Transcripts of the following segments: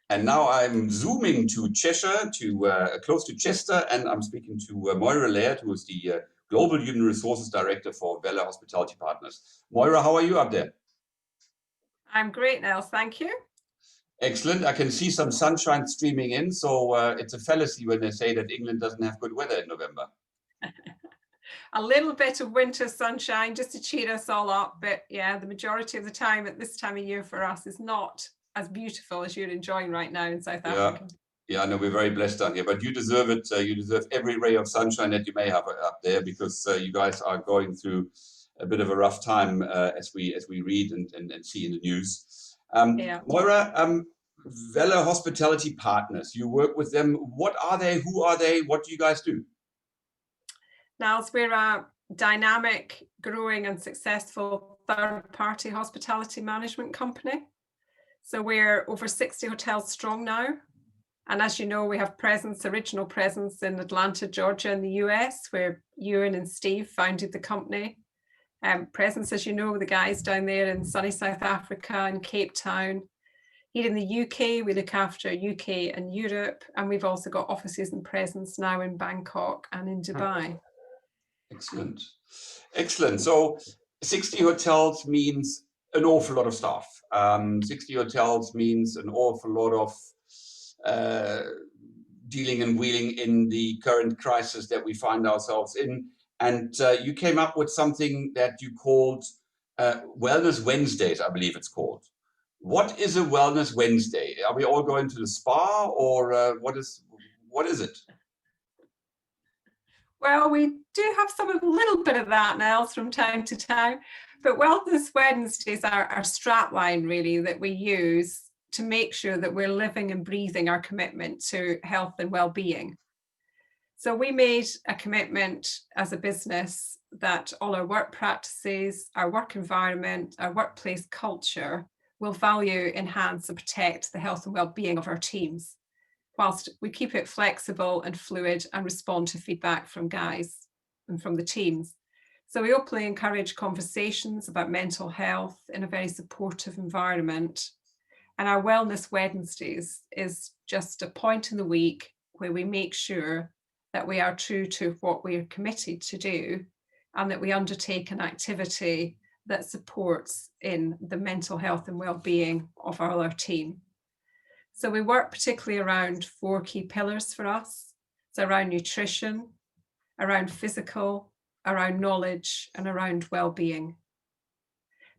And now I'm zooming to Cheshire, close to Chester, and I'm speaking to Moira Laird, who is the Global Human Resources Director for Valor Hospitality Partners. Moira, how are you up there? I'm great, Nils. Thank you. Excellent. I can see some sunshine streaming in, so it's a fallacy when they say that England doesn't have good weather in November. A little bit of winter sunshine just to cheer us all up, but yeah, the majority of the time at this time of year for us is not as beautiful as you're enjoying right now in South Africa. Yeah, I know we're very blessed down here, but you deserve it. You deserve every ray of sunshine that you may have up there, because you guys are going through a bit of a rough time as we read and see in the news. Moira, Valor Hospitality Partners, you work with them. What are they? Who are they? What do you guys do? Now, we're a dynamic, growing and successful third-party hospitality management company. So we're over 60 hotels strong now. And as you know, we have original presence in Atlanta, Georgia in the US, where Ewan and Steve founded the company. Presence, as you know, the guys down there in sunny South Africa and Cape Town. Here in the UK, we look after UK and Europe, and we've also got offices and presence now in Bangkok and in Dubai. Excellent. Excellent. So 60 hotels means an awful lot of staff. 60 hotels means an awful lot of dealing and wheeling in the current crisis that we find ourselves in. And you came up with something that you called Wellness Wednesdays, I believe it's called. What is a Wellness Wednesday? Are we all going to the spa, or what is it? Well, we do have a little bit of that now from time to time, but Wellness Wednesdays are our strapline really that we use to make sure that we're living and breathing our commitment to health and well-being. So we made a commitment as a business that all our work practices, our work environment, our workplace culture will value, enhance and protect the health and well-being of our teams, whilst we keep it flexible and fluid and respond to feedback from guys and from the teams. So we openly encourage conversations about mental health in a very supportive environment. And our Wellness Wednesdays is just a point in the week where we make sure that we are true to what we are committed to do, and that we undertake an activity that supports in the mental health and well-being of all our team. So we work particularly around 4 key pillars for us. So around nutrition, around physical, around knowledge, and around well-being.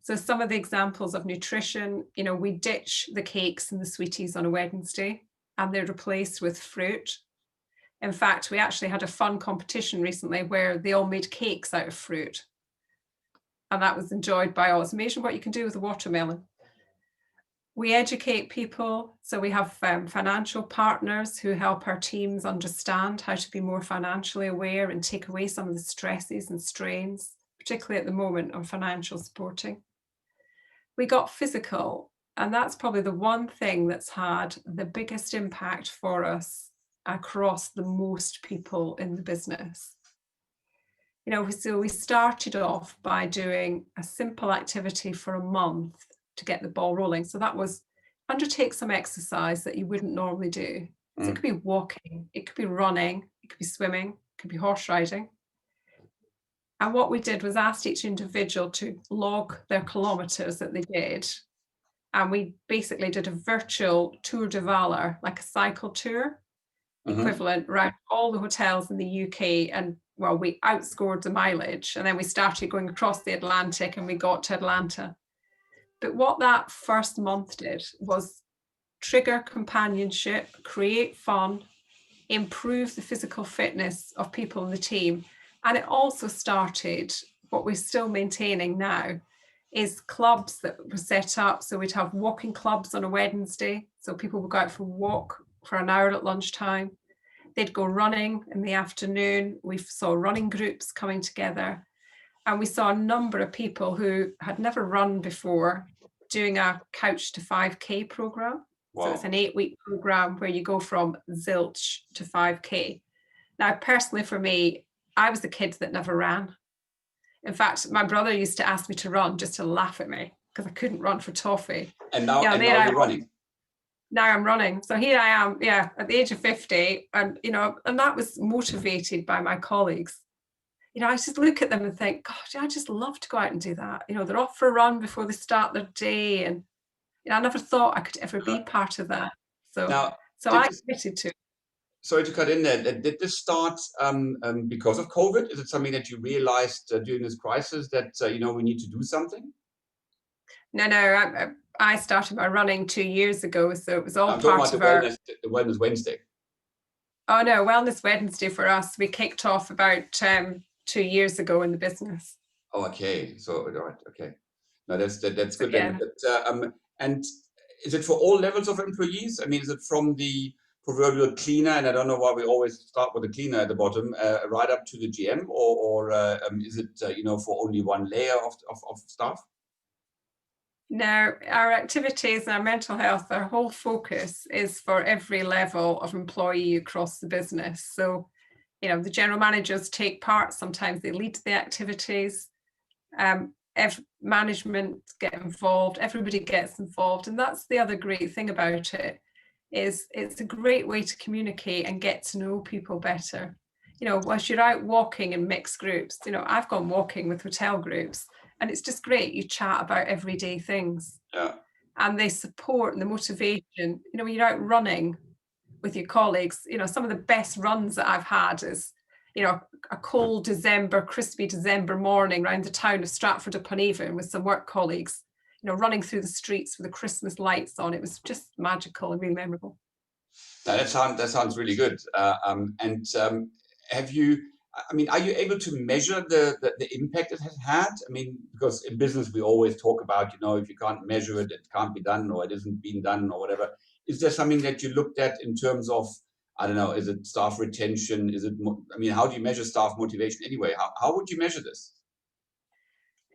So some of the examples of nutrition, we ditch the cakes and the sweeties on a Wednesday, and they're replaced with fruit. In fact, we actually had a fun competition recently where they all made cakes out of fruit. And that was enjoyed by all. It's amazing what you can do with a watermelon. We educate people. So we have financial partners who help our teams understand how to be more financially aware and take away some of the stresses and strains, particularly at the moment on financial supporting. We got physical, and that's probably the one thing that's had the biggest impact for us across the most people in the business. So we started off by doing a simple activity for a month to get the ball rolling. So that was undertake some exercise that you wouldn't normally do. So it could be walking, it could be running, it could be swimming, it could be horse riding. And what we did was asked each individual to log their kilometers that they did. And we basically did a virtual Tour de Valor, like a cycle tour, equivalent around all the hotels in the UK. And well, we outscored the mileage, and then we started going across the Atlantic and we got to Atlanta. But what that first month did was trigger companionship, create fun, improve the physical fitness of people in the team. And it also started, what we're still maintaining now, is clubs that were set up. So we'd have walking clubs on a Wednesday. So people would go out for a walk for an hour at lunchtime. They'd go running in the afternoon. We saw running groups coming together. And we saw a number of people who had never run before doing a Couch to 5K program. Wow. So it's an 8-week program where you go from zilch to 5K. Now, personally for me, I was the kid that never ran. In fact, my brother used to ask me to run just to laugh at me because I couldn't run for toffee. And now you're running. now I'm running. So here I am, yeah, at the age of 50, and and that was motivated by my colleagues. I just look at them and think, gosh, I just love to go out and do that. They're off for a run before they start their day, and I never thought I could ever be part of that. So, Now, so did I this, committed to. sorry to cut in there, did this start because of COVID? Is it something that you realized during this crisis that, we need to do something? No, I started my running 2 years ago, so it was all I'm talking part about of our. the Wellness Wednesday. Oh no, Wellness Wednesday for us, we kicked off about 2 years ago in the business. Oh, okay. So, all right, okay. No, that's good then. Yeah. But, and is it for all levels of employees? I mean, is it from the proverbial cleaner, and I don't know why we always start with the cleaner at the bottom, right up to the GM, or is it for only one layer of staff? Now, our activities and our mental health, our whole focus is for every level of employee across the business. So, the general managers take part. Sometimes they lead the activities. Management get involved. Everybody gets involved, and that's the other great thing about it. Is it's a great way to communicate and get to know people better. Whilst you're out walking in mixed groups, I've gone walking with hotel groups, and it's just great. You chat about everyday things. Yeah. And they support and the motivation. When you're out running with your colleagues, some of the best runs that I've had is, a cold December, crispy December morning around the town of Stratford-upon-Avon with some work colleagues, running through the streets with the Christmas lights on. It was just magical and really memorable. Now, that sounds really good. Have you? I mean, are you able to measure the impact it has had? I mean, because in business we always talk about, if you can't measure it, it can't be done, or it isn't being done, or whatever. Is there something that you looked at in terms of, I don't know, is it staff retention? Is it? I mean, how do you measure staff motivation anyway? How would you measure this?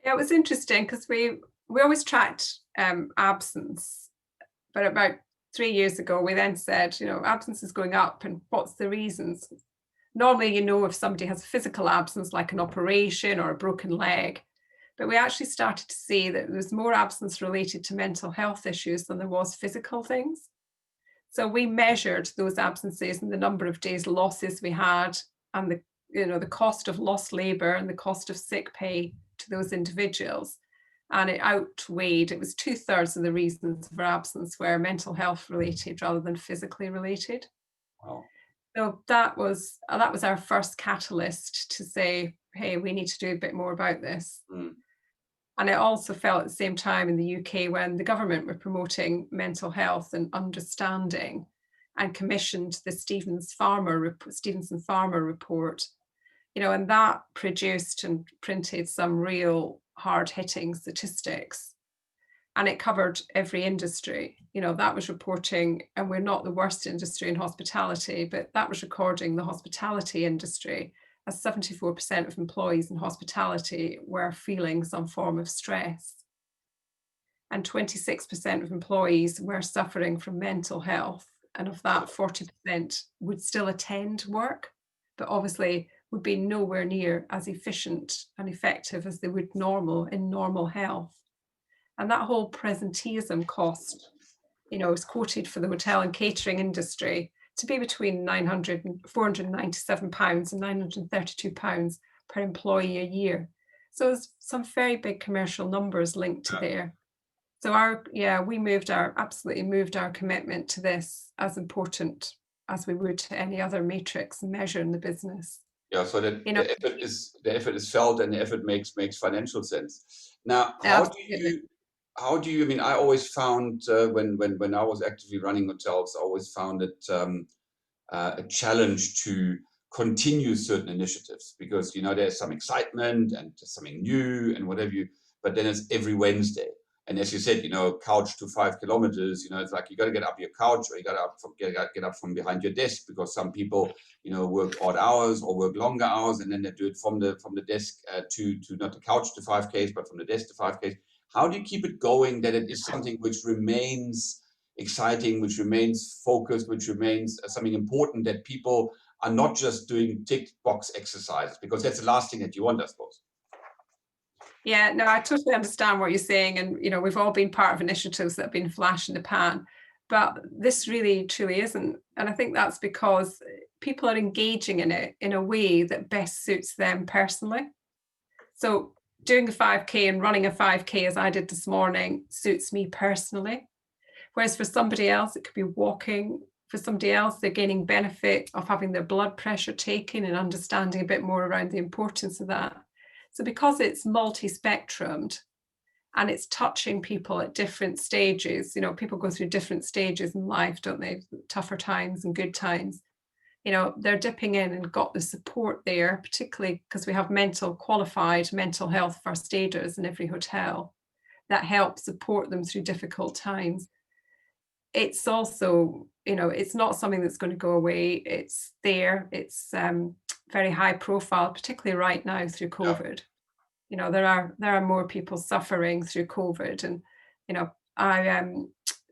Yeah, it was interesting because we always tracked absence, but about 3 years ago we then said, absence is going up, and what's the reasons? Normally, if somebody has a physical absence like an operation or a broken leg, but we actually started to see that there was more absence related to mental health issues than there was physical things. So we measured those absences and the number of days losses we had, and the cost of lost labour and the cost of sick pay to those individuals. And it outweighed, it was 2/3 of the reasons for absence were mental health related rather than physically related. Wow. So that was our first catalyst to say, hey, we need to do a bit more about this. Mm. And it also fell at the same time in the UK when the government were promoting mental health and understanding, and commissioned the Stevenson Farmer report, and that produced and printed some real hard-hitting statistics. And it covered every industry. That was reporting, and we're not the worst industry in hospitality, but that was recording the hospitality industry as 74% of employees in hospitality were feeling some form of stress. And 26% of employees were suffering from mental health. And of that, 40% would still attend work, but obviously would be nowhere near as efficient and effective as they would in normal health. And that whole presenteeism cost, is quoted for the hotel and catering industry to be between £497 and £932 per employee a year. So there's some very big commercial numbers linked to there. So we absolutely moved our commitment to this as important as we would to any other matrix and measure in the business. Yeah, so that the effort is felt, and the effort makes financial sense. Now, how do you? I mean, I always found when I was actively running hotels, I always found it a challenge to continue certain initiatives, because there's some excitement and something new and whatever but then it's every Wednesday. And as you said, couch to 5 kilometers, it's like you got to get up your couch, or you got to get up from behind your desk, because some people, work odd hours or work longer hours, and then they do it from the desk to not the couch to 5Ks, but from the desk to 5Ks. How do you keep it going that it is something which remains exciting, which remains focused, which remains something important, that people are not just doing tick box exercises, because that's the last thing that you want, I suppose. Yeah, no, I totally understand what you're saying. And, we've all been part of initiatives that have been flash in the pan. But this really truly isn't. And I think that's because people are engaging in it in a way that best suits them personally. So doing a 5K and running a 5K as I did this morning suits me personally. Whereas for somebody else, it could be walking. For somebody else, they're gaining benefit of having their blood pressure taken and understanding a bit more around the importance of that. So because it's multi-spectrumed and it's touching people at different stages, you know, people go through different stages in life, don't they? Tougher times and good times. You know, they're dipping in and got the support there, particularly because we have qualified mental health first aiders in every hotel that help support them through difficult times. It's also, you know, it's not something that's going to go away. It's there. It's very high profile, particularly right now through COVID. You know, there are more people suffering through COVID, and you know, I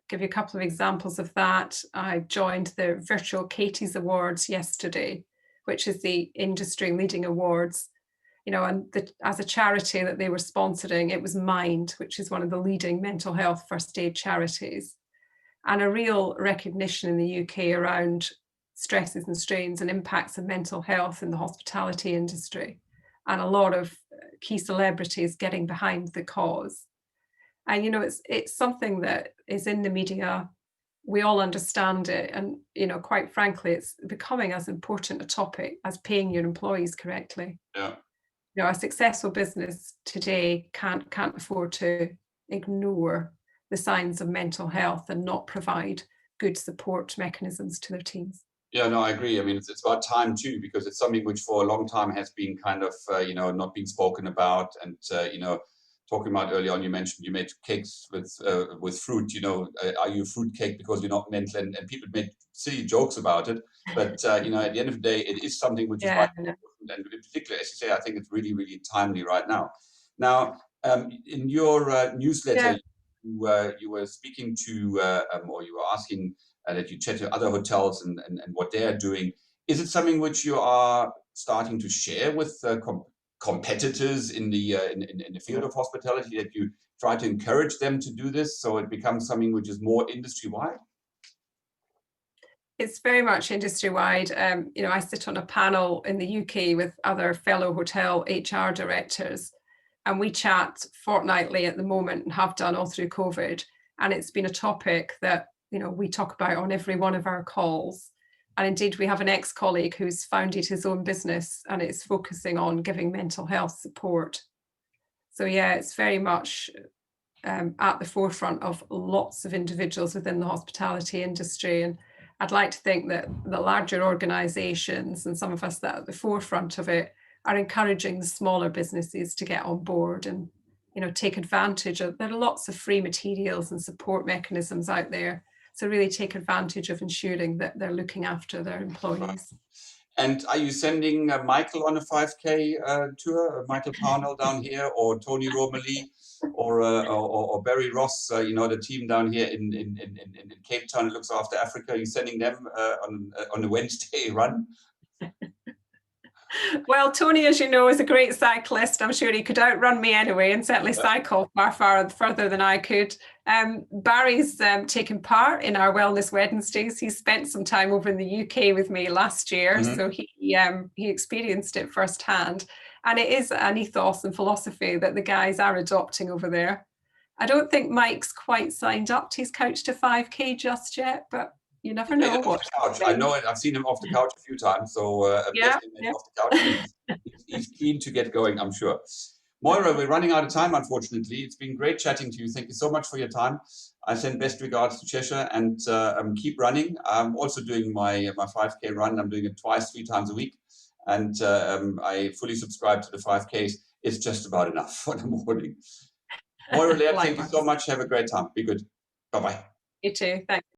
give you a couple of examples of that. I joined the virtual Katie's Awards yesterday, which is the industry leading awards. You know, and as a charity that they were sponsoring, it was Mind, which is one of the leading mental health first aid charities, and a real recognition in the UK around stresses and strains and impacts of mental health in the hospitality industry, and a lot of key celebrities getting behind the cause. And you know, it's something that is in the media. We all understand it, and you know, quite frankly, it's becoming as important a topic as paying your employees correctly. Yeah. You know, a successful business today can't afford to ignore the signs of mental health and not provide good support mechanisms to their teams. Yeah, no, I agree. I mean, it's about time too, because it's something which for a long time has been kind of, you know, not being spoken about. And, you know, talking about earlier on, you mentioned you made cakes with fruit, you know, are you a fruit cake because you're not mental? And people made silly jokes about it. But, you know, at the end of the day, it is something which is Yeah, quite important. And in particular, as you say, I think it's really, really timely right now. Now, in your newsletter, you were speaking to, or you were asking that you chat to other hotels and what they are doing. Is it something which you are starting to share with competitors in the field of hospitality, that you try to encourage them to do this so it becomes something which is more industry-wide? It's very much industry-wide. You know, I sit on a panel in the UK with other fellow hotel HR directors, and we chat fortnightly at the moment and have done all through COVID. And it's been a topic that, you know, we talk about on every one of our calls. And indeed, we have an ex-colleague who's founded his own business and it's focusing on giving mental health support. So yeah, it's very much at the forefront of lots of individuals within the hospitality industry. And I'd like to think that the larger organizations and some of us that are at the forefront of it are encouraging the smaller businesses to get on board and, you know, take advantage of. There are lots of free materials and support mechanisms out there. So really take advantage of ensuring that they're looking after their employees. And are you sending Michael on a 5K tour, Michael Parnell down here, or Tony Romilly, or Barry Ross, you know, the team down here in Cape Town that looks after Africa? Are you sending them on a Wednesday run? Well, Tony, as you know, is a great cyclist. I'm sure he could outrun me anyway, and certainly cycle far further than I could. Barry's taken part in our Wellness Wednesdays. He spent some time over in the UK with me last year, so he experienced it firsthand. And it is an ethos and philosophy that the guys are adopting over there. I don't think Mike's quite signed up to his Couch to 5K just yet, but you never know. Off the couch. I know it. I've seen him off the couch a few times. So off the couch. He's keen to get going, I'm sure. Moira, we're running out of time, unfortunately. It's been great chatting to you. Thank you so much for your time. I send best regards to Cheshire, and keep running. I'm also doing my 5K run. I'm doing it 3 times a week. And I fully subscribe to the 5Ks. It's just about enough for the morning. Moira Laird, thank you so much. Have a great time. Be good. Bye-bye. You too. Thanks.